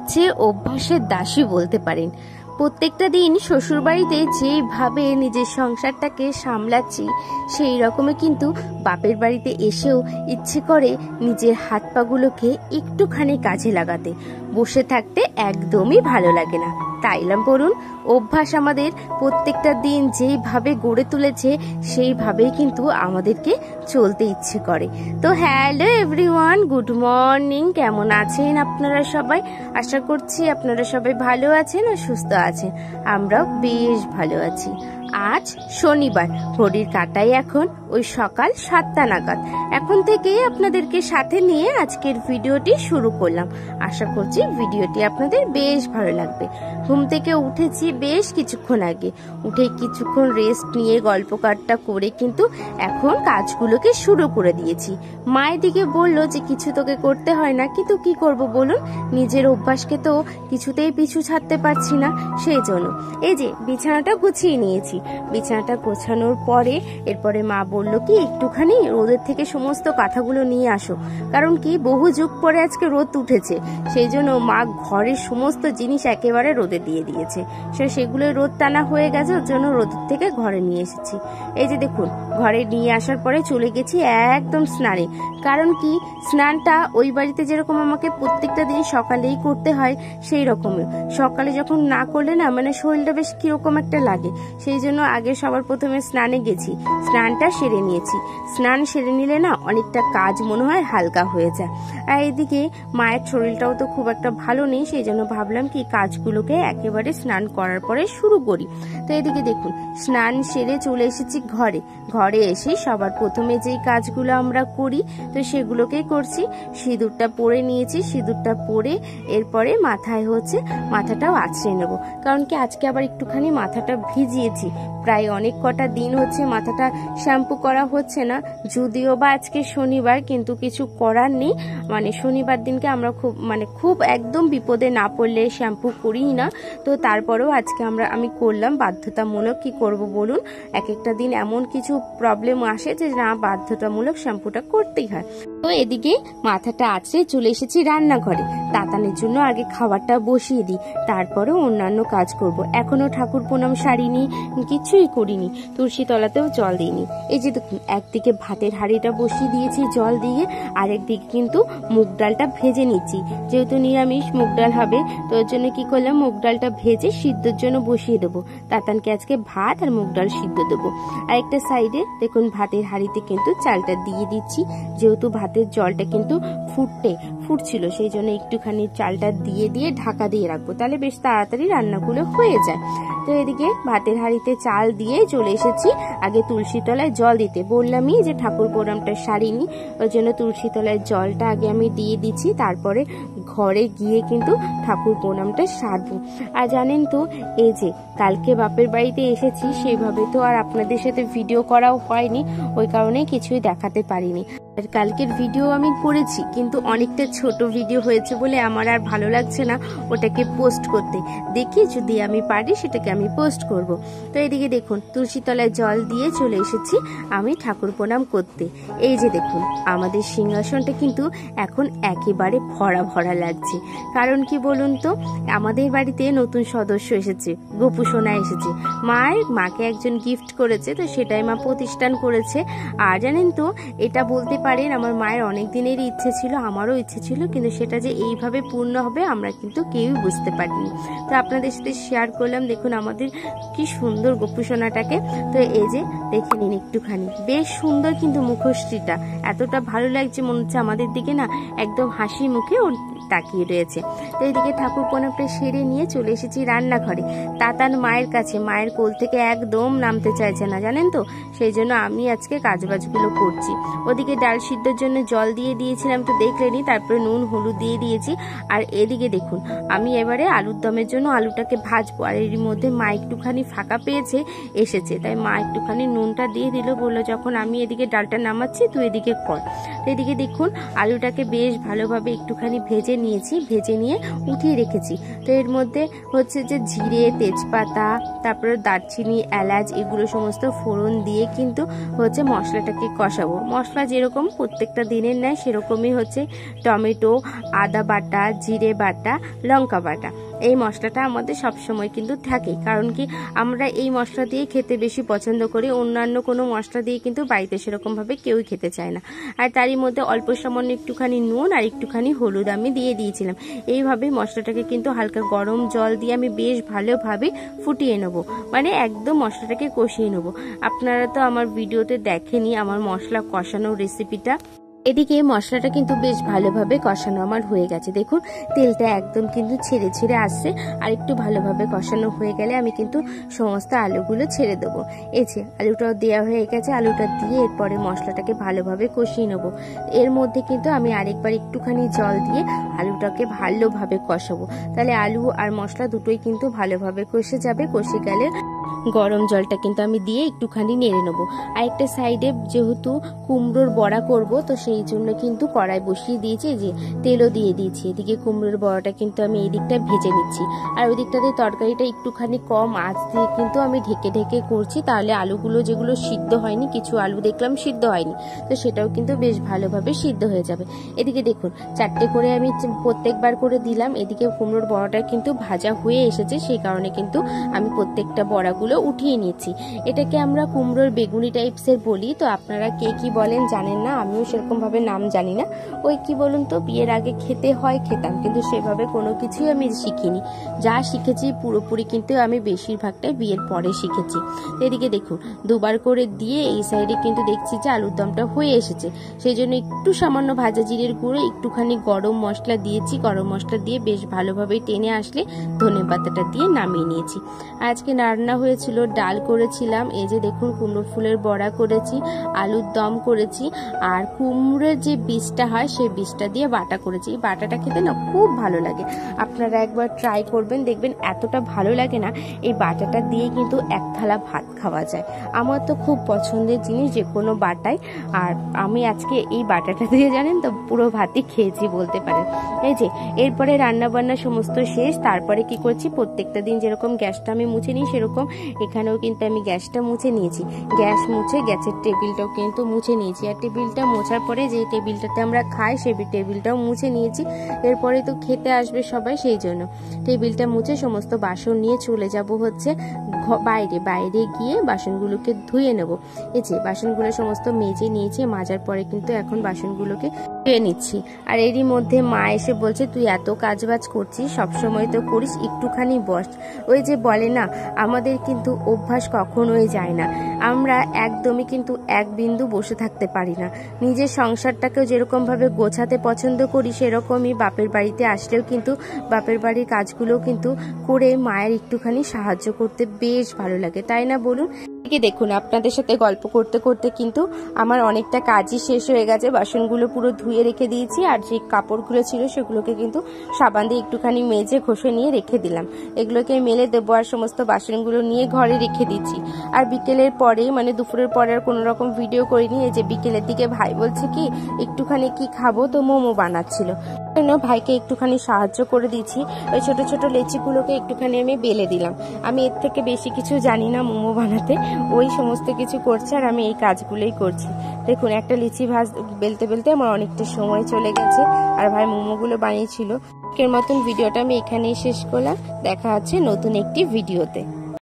হচ্ছে অভ্যাসের দাসী বলতে পারেন। প্রত্যেকটা দিন শ্বশুরবাড়িতে যেইভাবে নিজের সংসারটাকে সামলাচ্ছি সেই রকমই কিন্তু বাপের বাড়িতে এসেও ইচ্ছে করে নিজের হাত পাগুলোকে একটুখানি কাজে লাগাতে। বসে থাকতে একদমই ভালো লাগে না। তাইলাম বলুন, অভ্যাস আমাদের প্রত্যেকটা দিন যেইভাবে গড়ে তুলেছে সেইভাবেই কিন্তু আমাদেরকে চলতে ইচ্ছে করে। তো হ্যালো এভরিওয়ান, গুড মর্নিং। কেমন আছেন আপনারা সবাই? আশা করছি আপনারা সবাই ভালো আছেন আর সুস্থ আছেন। আমরাও বেশ ভালো আছি। আজ শনিবার, ঘড়ির কাঁটায় এখন ওই সকাল 7টা নাগাদ। এখন থেকেই আপনাদেরকে সাথে নিয়ে আজকের ভিডিওটি শুরু করলাম। আশা করছি ভিডিওটি আপনাদের বেশ ভালো লাগবে। ঘুম থেকে উঠেছি বেশ কিছুক্ষণ আগে, উঠে কিছুক্ষণ রেস্ট নিয়ে গল্প কাটটা করে কিন্তু এখন কাজগুলোকে শুরু করে দিয়েছি। মায়ের দিকে বললো যে কিছু তোকে করতে হয় না, কিন্তু কি করব বলুন, নিজের অভ্যাসকে তো কিছুতেই পিছু ছাড়তে পারছি না। সেই জন্য এই যে বিছানাটা গুছিয়ে নিয়েছি। বিছানাটা গোছানোর পরে এরপরে মা বলল কি একটুখানি রোদের থেকে সমস্ত কাঁথাগুলো নিয়ে আসো, কারণ কি বহু যুগ পরে আজকে রোদ উঠেছে। সেই জন্য মা ঘরের সমস্ত জিনিস একেবারে রোদে দিয়ে দিয়েছে। সেগুলো রোদ টানা হয়ে গেছে, ওর জন্য রোদের থেকে ঘরে নিয়ে এসেছি। এই যে দেখুন, ঘরে নিয়ে আসার পরে চলে গেছি একদম স্নানে। কারণ কি স্নানটা ওই বাড়িতে যেরকম আমাকে প্রত্যেকটা দিন সকালেই করতে হয় সেই রকমই সকালে যখন না করলে না মানে শরীরটা বেশ কিরকম একটা লাগে। সেই জন্য আগে সবার প্রথমে স্নানে গেছি, স্নানটা সেরে নিয়েছি। স্নান সেরে নিলে না অনেকটা কাজ মনে হয় হালকা হয়ে যায়। আর এদিকে মায়ের শরীরটাও তো খুব একটা ভালো নেই, সেই জন্য ভাবলাম কি কাজগুলোকে একেবারে স্নান করার পরে শুরু করি। তো এদিকে দেখুন, স্নান সেরে চলে এসেছি ঘরে। ঘরে এসে সবার প্রথমে যেই কাজগুলো আমরা করি তো সেগুলোকেই করছি। সিঁদুরটা পরে নিয়েছি, সিঁদুরটা পরে এরপরে মাথাটাও আঁচড়ে নেব। কারণ কি আজকে আবার একটুখানি মাথাটা ভিজিয়েছি। প্রায় অনেক কটা দিন হচ্ছে মাথাটা শ্যাম্পু করা হচ্ছে না, যদিও বা আজকে শনিবার, কিন্তু কিছু করার নেই। মানে শনিবার দিনকে আমরা খুব একদম বিপদে না পড়লে শ্যাম্পু করি না। তো তারপরেও আজকে আমি করলাম বাধ্যতামূলক। কি করব বলুন, এক একটা দিন এমন কিছু প্রবলেম আসে যে না বাধ্যতামূলক শ্যাম্পুটা করতেই হয়। তো এদিকে মাথাটা আঁচড়ে চলে এসেছি রান্নাঘরে। তাতানের জন্য আগে খাবারটা বসিয়ে দিই, তারপরে অন্যান্য কাজ করব। এখনো ঠাকুর প্রণাম সারিনি, কিছুই করিনি, তুলসী তলাতেও জল দিইনি। এই যে দেখুন, একদিকে ভাতের হাঁড়িটা বসিয়ে দিয়েছি জল দিয়ে, আর একদিকে কিন্তু মুগ ডালটা ভেজে নিচ্ছি। যেহেতু নিরামিষ মুগ ডাল হবে, তো ওর জন্য কি করলাম, মুগ ডালটা ভেজে সিদ্ধর জন্য বসিয়ে দেবো। তাতানকে আজকে ভাত আর মুগ ডাল সিদ্ধ দেবো। আর একটা সাইডে দেখুন ভাতের হাঁড়িতে কিন্তু চালটা দিয়ে দিচ্ছি। যেহেতু ভাতের জলটা কিন্তু ফুটছিল, সেই জন্য একটুখানি চালটা দিয়ে ঢাকা দিয়ে রাখবো, তাহলে বেশ তাড়াতাড়ি রান্নাগুলো হয়ে যায়। তো এদিকে ভাতের হাঁড়িতে চাল দিয়ে চলে এসেছি আগে তুলসী তলায় জল দিতে। বললামই যে ঠাকুর প্রণামটা সারিনি, ওই জন্য তুলসী তলায় জলটা আগে আমি দিয়ে দিচ্ছি, তারপরে ঘরে গিয়ে কিন্তু ঠাকুর প্রণামটা সারবো। আর জানেন তো, এই যে কালকে বাপের বাড়িতে এসেছি, সেইভাবে তো আর আপনাদের সাথে ভিডিও করাও হয়নি, ওই কারণে কিছুই দেখাতে পারিনি। আর কালকের ভিডিও আমি করেছি, কিন্তু অনেকটা ছোট ভিডিও হয়েছে বলে আমার আর ভালো লাগছে না ওটাকে পোস্ট করতে। দেখি যদি আমি পারি সেটাকে আমি পোস্ট করব। তো এদিকে দেখুন, তুলসী তলায় জল দিয়ে চলে এসেছি আমি ঠাকুর প্রণাম করতে। এই যে দেখুন, আমাদের সিংহাসনটা কিন্তু এখন একেবারে ভরা ভরা লাগছে। কারণ কি বলুন তো, আমাদের বাড়িতে নতুন সদস্য এসেছে, গোপু সোনা এসেছে। মাকে একজন গিফট করেছে, তো সেটাই মা প্রতিষ্ঠান করেছে। আর জানেন তো, এটা বলতে পারেন আমার মায়ের অনেক দিনেরই ইচ্ছে ছিল, আমারও ইচ্ছে ছিল, কিন্তু সেটা যে এইভাবে পূর্ণ হবে আমরা কিন্তু কেউই বুঝতে পারিনি। তো আপনাদের সাথে শেয়ার করলাম। দেখুন আমাদের কি সুন্দর গোপু সোনাটাকে। তো এই যে দেখে নিন একটুখানি, বেশ সুন্দর কিন্তু মুখশ্রীটা এতটা ভালো লাগছে, মনে হচ্ছে আমাদের দিকে না একদম হাসি মুখে তাকিয়ে রয়েছে। তো এইদিকে ঠাকুর প্রণামটা সেরে নিয়ে চলে এসেছি রান্নাঘরে। তাতান মায়ের কাছে, মায়ের কোল থেকে একদম নামতে চাইছে না জানেন তো, সেই জন্য আমি আজকে কাজবাজগুলো করছি। ওদিকে ডাল সিদ্ধর জন্য জল দিয়ে দিয়েছিলাম, তো দেখলেনি, তারপরে নুন হলুদ দিয়ে দিয়েছি। আর এদিকে দেখুন, আমি এবারে আলুর দমের জন্য আলুটাকে ভাজবো, আর এর মধ্যে মা একটুখানি ফাঁকা পেয়েছে এসেছে, তাই মা একটুখানি নুনটা দিয়ে দিল, বললো যখন আমি এদিকে ডালটা নামাচ্ছি তুই এদিকে কর। তো এদিকে দেখুন আলুটাকে বেশ ভালোভাবে একটুখানি ভেজে নিয়েছি, ভেজে নিয়ে উঠিয়ে রেখেছি। তো এর মধ্যে হচ্ছে যে জিরে, তেজপাতা, তারপরে দারচিনি, এলাচ এগুলো সমস্ত ফোড়ন দিয়ে কিন্তু হচ্ছে মশলাটাকে কষাবো। মশলা যেরকম প্রত্যেকটা দিনের নেয় সেরকমই হচ্ছে টমেটো, আদা বাটা, জিরে বাটা, লঙ্কা বাটা, এই মশলাটা আমাদের সবসময় কিন্তু থাকে। কারণ কি আমরা এই মশলা দিয়ে খেতে বেশি পছন্দ করি, অন্যান্য কোনো মশলা দিয়ে কিন্তু বাড়িতে সেরকমভাবে কেউই খেতে চায় না। আর তারই মধ্যে অল্প সামান্য একটুখানি নুন আর একটুখানি হলুদ আমি দিয়ে দিয়েছিলাম। এইভাবে মশলাটাকে কিন্তু হালকা গরম জল দিয়ে আমি বেশ ভালোভাবে ফুটিয়ে নেব, মানে একদম মশলাটাকে কষিয়ে নেব। আপনারা তো আমার ভিডিওতে দেখেনি আমার মশলা কষানোর রেসিপিটা। এদিকে মশলাটা কিন্তু বেশ ভালোভাবে কষানো আমার হয়ে গেছে। দেখুন তেলটা একদম কিন্তু ছেড়ে ছেড়ে আসছে। আর একটু ভালোভাবে কষানো হয়ে গেলে আমি কিন্তু সমস্ত আলুগুলো ছেড়ে দেবো। এই যে আলুটাও দেওয়া হয়ে গেছে, আলুটা দিয়ে এরপরে মশলাটাকে ভালোভাবে কষিয়ে নেবো। এর মধ্যে কিন্তু আমি আরেকবার একটুখানি জল দিয়ে আলুটাকে ভালোভাবে কষাবো, তাহলে আলু আর মশলা দুটোই কিন্তু ভালোভাবে কষে যাবে। কষে গেলে গরম জলটা কিন্তু আমি দিয়ে একটুখানি নেড়ে নেবো। আর একটা সাইডে যেহেতু কুমড়োর বড়া করব, তো সেই জন্য কিন্তু কড়াই বসিয়ে দিয়েছি, যে তেলও দিয়ে দিয়েছি। এদিকে কুমড়োর বড়াটা কিন্তু আমি এই দিকটা ভেজে নিচ্ছি, আর ওই দিকটাতে তরকারিটা একটুখানি কম আঁচ দিয়ে কিন্তু আমি ঢেকে ঢেকে করছি, তাহলে আলুগুলো যেগুলো সিদ্ধ হয়নি, কিছু আলু দেখলাম সিদ্ধ হয়নি, তো সেটাও কিন্তু বেশ ভালোভাবে সিদ্ধ হয়ে যাবে। এদিকে দেখুন 4টে করে আমি প্রত্যেকবার করে দিলাম। এদিকে কুমড়োর বড়াটা কিন্তু ভাজা হয়ে এসেছে, সেই কারণে কিন্তু আমি প্রত্যেকটা বড়াগুলো উঠিয়ে নিয়েছি। এটাকে আমরা কুমড়োর বেগুনি টাইপসের বলি, তো আপনারা কে কি বলেন জানেন না, আমিও সেরকম ভাবে নাম জানি না। ওই কি বলুন তো, বিয়ের আগে খেতে হয় খেতাম, কিন্তু সেভাবে কোনো কিছুই আমি শিখিনি। যা শিখেছি পুরোপুরি কিন্তু আমি বেশিরভাগটাই বিয়ের পরে শিখেছি। এদিকে দেখুন দুবার করে দিয়ে এই সাইডে কিন্তু দেখছি যে আলুর দমটা হয়ে এসেছে, সেই জন্য একটু সামান্য ভাজা জিরের গুঁড়ো, একটুখানি গরম মশলা দিয়েছি। গরম মশলা দিয়ে বেশ ভালোভাবে টেনে আসলে ধনেপাতাটা দিয়ে নামিয়ে নিয়েছি। আজকে রান্না হয়েছিল ডাল করেছিলাম, এই যে দেখুন কুমড়ো ফুলের বড়া করেছি, আলুর দম করেছি, আর কুমড়োর যে বীজটা হয় সেই বীজটা দিয়ে বাটা করেছি। এই বাটাটা খেতে না খুব ভালো লাগে, আপনারা একবার ট্রাই করবেন, দেখবেন এতটা ভালো লাগে না। এই বাটাটা দিয়ে কিন্তু এক থালা ভাত খাওয়া যায়। আমার তো খুব পছন্দের জিনিস যে কোনো বাটাই, আর আমি আজকে এই বাটাটা দিয়ে জানেন তো পুরো ভাতই খেয়েছি বলতে পারেন। এই যে এরপরে রান্না বান্না সমস্ত শেষ। তারপরে কি করছি, প্রত্যেকটা দিন যেরকম গ্যাসটা আমি মুছে নিই সেরকম এখানেও কিন্তু আমি গ্যাসটা মুছে নিয়েছি। গ্যাস মুছে গ্যাসের টেবিলটাও কিন্তু মুছে নিয়েছি। আর টেবিলটা মোছার পরে যে টেবিলটাতে আমরা খাই সেই টেবিলটাও মুছে নিয়েছি। এরপরে তো খেতে আসবে সবাই, সেই জন্য টেবিলটা মুছে সমস্ত বাসন নিয়ে চলে যাব হচ্ছে বাইরে। বাইরে গিয়ে বাসনগুলোকে ধুয়ে নেব। এই যে বাসনগুলো সমস্ত মেজে নিয়েছি, মাজার পরে কিন্তু এখন বাসনগুলোকে ধুয়ে নিচ্ছি। আর এরই মধ্যে মা এসে বলছে, তুই এত কাজবাজ করছিস, সবসময় তো করিস, একটুখানি বস। ওই যে বলে না, আমাদের কিন্তু অভ্যাস কখনোই যায় না, আমরা একদমই কিন্তু এক বিন্দু বসে থাকতে পারি না। নিজের সংসারটাকেও যেরকম ভাবে গোছাতে পছন্দ করি, সেরকমই বাপের বাড়িতে আসলেও কিন্তু বাপের বাড়ির কাজগুলো কিন্তু করে মায়ের একটুখানি সাহায্য করতে বেশ ভালো লাগে, তাই না বলুন? দেখুন আপনাদের সাথে গল্প করতে করতে কিন্তু আমার অনেকটা কাজই শেষ হয়ে গেছে। বাসনগুলো পুরো ধুয়ে রেখে দিয়েছি, আর যে কাপড়গুলো ছিল সেগুলোকে কিন্তু সাবান দিয়ে একটুখানি মেজে ঘষে নিয়ে রেখে দিলাম। এগুলোকে মেলে দেবো, আর সমস্ত বাসনগুলো নিয়ে ঘরে রেখে দিচ্ছি। আর বিকেলের পরে, মানে দুপুরের পরে আর কোনো রকম ভিডিও করিনি। এই যে বিকেলের দিকে ভাই বলছে কি একটুখানি কি খাবো, তো মোমো বানাচ্ছিল, ভাইকে একটুখানি সাহায্য করে দিচ্ছি। ওই ছোট ছোট লেচিগুলোকে একটুখানি আমি বেলে দিলাম। আমি এর থেকে বেশি কিছু জানি না মোমো বানাতে, ওই সমস্ত কিছু করছে আর আমি এই কাজগুলোই করছি। দেখুন একটা লিচি বেলতে বেলতে আমার অনেকটা সময় চলে গেছে, আর ভাই মোমোগুলো বানিয়েছিল। এর মতন ভিডিওটা আমি এখানেই শেষ করলাম। দেখা হচ্ছে নতুন একটি ভিডিওতে।